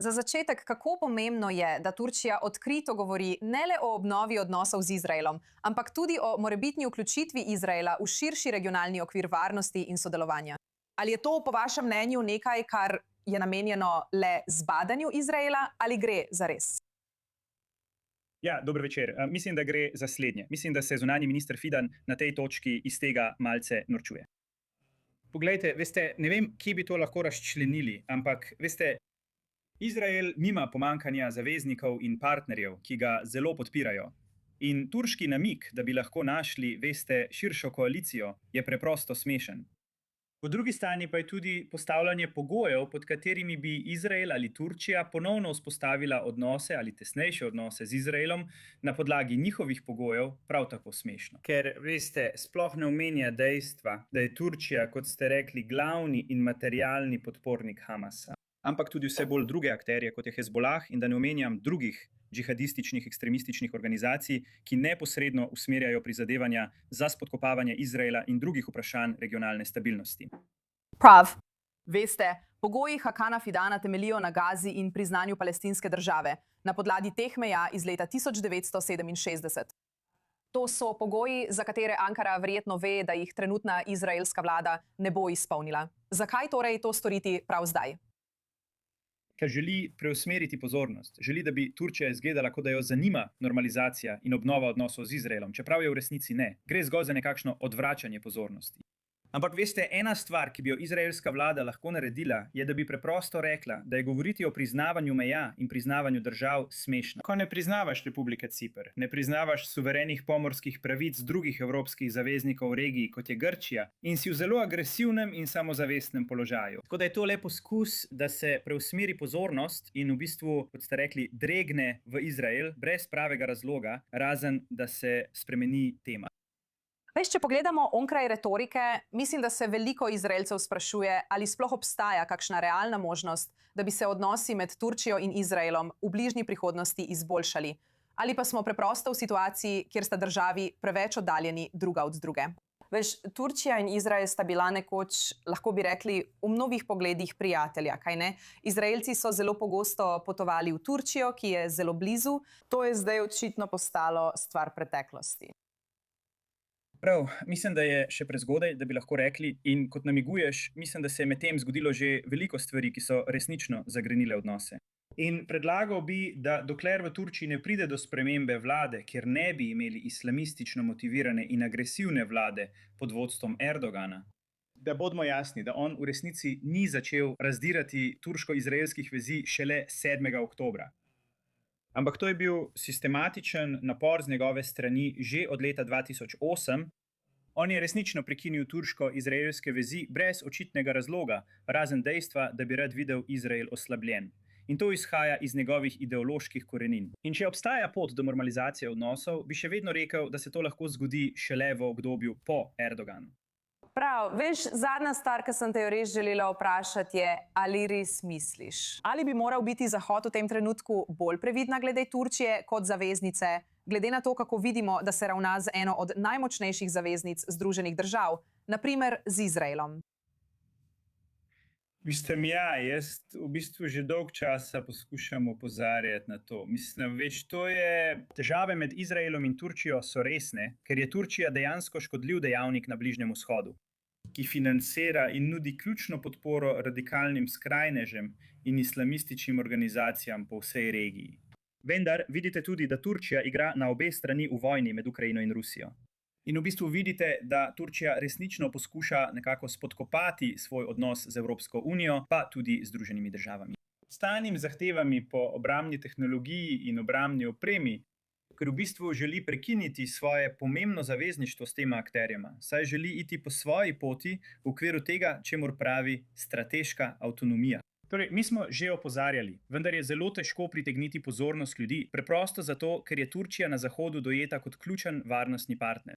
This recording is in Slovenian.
Za začetek, kako pomembno je, da Turčija odkrito govori ne le o obnovi odnosov z Izraelom, ampak tudi o morebitni vključitvi Izraela v širši regionalni okvir varnosti in sodelovanja. Ali je to po vašem mnenju nekaj, kar je namenjeno le zbadanju Izraela, ali gre za res? Ja, dober večer. Mislim, da gre za slednje. Mislim, da se zunanji minister Fidan na tej točki iz tega malce norčuje. Poglejte, veste, ne vem, kje bi to lahko razčlenili, ampak veste, Izrael nima pomanjkanja zaveznikov in partnerjev, ki ga zelo podpirajo. In turški namig, da bi lahko našli, veste, širšo koalicijo, je preprosto smešen. Po drugi strani pa je tudi postavljanje pogojev, pod katerimi bi Izrael ali Turčija ponovno vzpostavila odnose ali tesnejše odnose z Izraelom na podlagi njihovih pogojev, prav tako smešno. Ker, veste, sploh ne omenja dejstva, da je Turčija, kot ste rekli, glavni in materialni podpornik Hamasa, ampak tudi vse bolj druge akterje, kot je Hezbolah, in da ne omenjam drugih džihadističnih, ekstremističnih organizacij, ki neposredno usmerjajo prizadevanja za spodkopavanje Izraela in drugih vprašanj regionalne stabilnosti. Prav. Veste, pogoji Hakana Fidana temeljijo na Gazi in priznanju palestinske države, na podlagi teh meja iz leta 1967. To so pogoji, za katere Ankara verjetno ve, da jih trenutna izraelska vlada ne bo izpolnila. Zakaj torej to storiti prav zdaj? Ker želi preusmeriti pozornost, želi, da bi Turčija izgledala, kot da jo zanima normalizacija in obnova odnosov z Izraelom, čeprav je v resnici ne. Gre zgolj za nekakšno odvračanje pozornosti. Ampak veste, ena stvar, ki bi jo izraelska vlada lahko naredila, je, da bi preprosto rekla, da je govoriti o priznavanju meja in priznavanju držav smešno. Ko ne priznavaš Republike Ciper, ne priznavaš suverenih pomorskih pravic drugih evropskih zaveznikov v regiji, kot je Grčija, in si v zelo agresivnem in samozavestnem položaju. Tako da je to le poskus, da se preusmeri pozornost in v bistvu, kot ste rekli, dregne v Izrael brez pravega razloga, razen da se spremeni tema. Veš, če pogledamo onkraj retorike, mislim, da se veliko Izraelcev sprašuje, ali sploh obstaja kakšna realna možnost, da bi se odnosi med Turčijo in Izraelom v bližnji prihodnosti izboljšali. Ali pa smo preprosto v situaciji, kjer sta državi preveč oddaljeni druga od druge. Veš, Turčija in Izrael sta bila nekoč, lahko bi rekli, v mnogih pogledih prijatelja, kaj ne? Izraelci so zelo pogosto potovali v Turčijo, ki je zelo blizu. To je zdaj očitno postalo stvar preteklosti. Prav, mislim, da je še prezgodaj, da bi lahko rekli, in kot namiguješ, mislim, da se je medtem zgodilo že veliko stvari, ki so resnično zagrenile odnose. In predlagal bi, da dokler v Turčiji ne pride do spremembe vlade, kjer ne bi imeli islamistično motivirane in agresivne vlade pod vodstvom Erdogana, da bodimo jasni, da on v resnici ni začel razdirati turško-izraelskih vezi šele 7. oktobra. Ampak to je bil sistematičen napor z njegove strani že od leta 2008. On je resnično prekinil turško-izraelske vezi brez očitnega razloga, razen dejstva, da bi rad videl Izrael oslabljen. In to izhaja iz njegovih ideoloških korenin. In če obstaja pot do normalizacije odnosov, bi še vedno rekel, da se to lahko zgodi šele v obdobju po Erdoganu. Prav, veš, zadnja stvar, ki sem te jo res želela vprašati, je, ali res misliš? Ali bi moral biti Zahod v tem trenutku bolj previdna glede Turčije kot zaveznice, glede na to, kako vidimo, da se ravna z eno od najmočnejših zaveznic Združenih držav, na primer z Izraelom? Mislim, ja, jaz v bistvu že dolgo časa poskušam opozarjati na to. Mislim, več to je, težave med Izraelom in Turčijo so resne, ker je Turčija dejansko škodljiv dejavnik na Bližnjem vzhodu, ki financira in nudi ključno podporo radikalnim skrajnežem in islamističnim organizacijam po vsej regiji. Vendar vidite tudi, da Turčija igra na obe strani v vojni med Ukrajino in Rusijo. In v bistvu vidite, da Turčija resnično poskuša nekako spodkopati svoj odnos z Evropsko unijo, pa tudi Združenimi državami. S stalnimi zahtevami po obrambni tehnologiji in obrambni opremi, ker v bistvu želi prekiniti svoje pomembno zavezništvo s tema akterjema, saj želi iti po svoji poti v okviru tega, čemur pravi strateška avtonomija. Torej, mi smo že opozarjali, vendar je zelo težko pritegniti pozornost ljudi, preprosto zato, ker je Turčija na Zahodu dojeta kot ključen varnostni partner.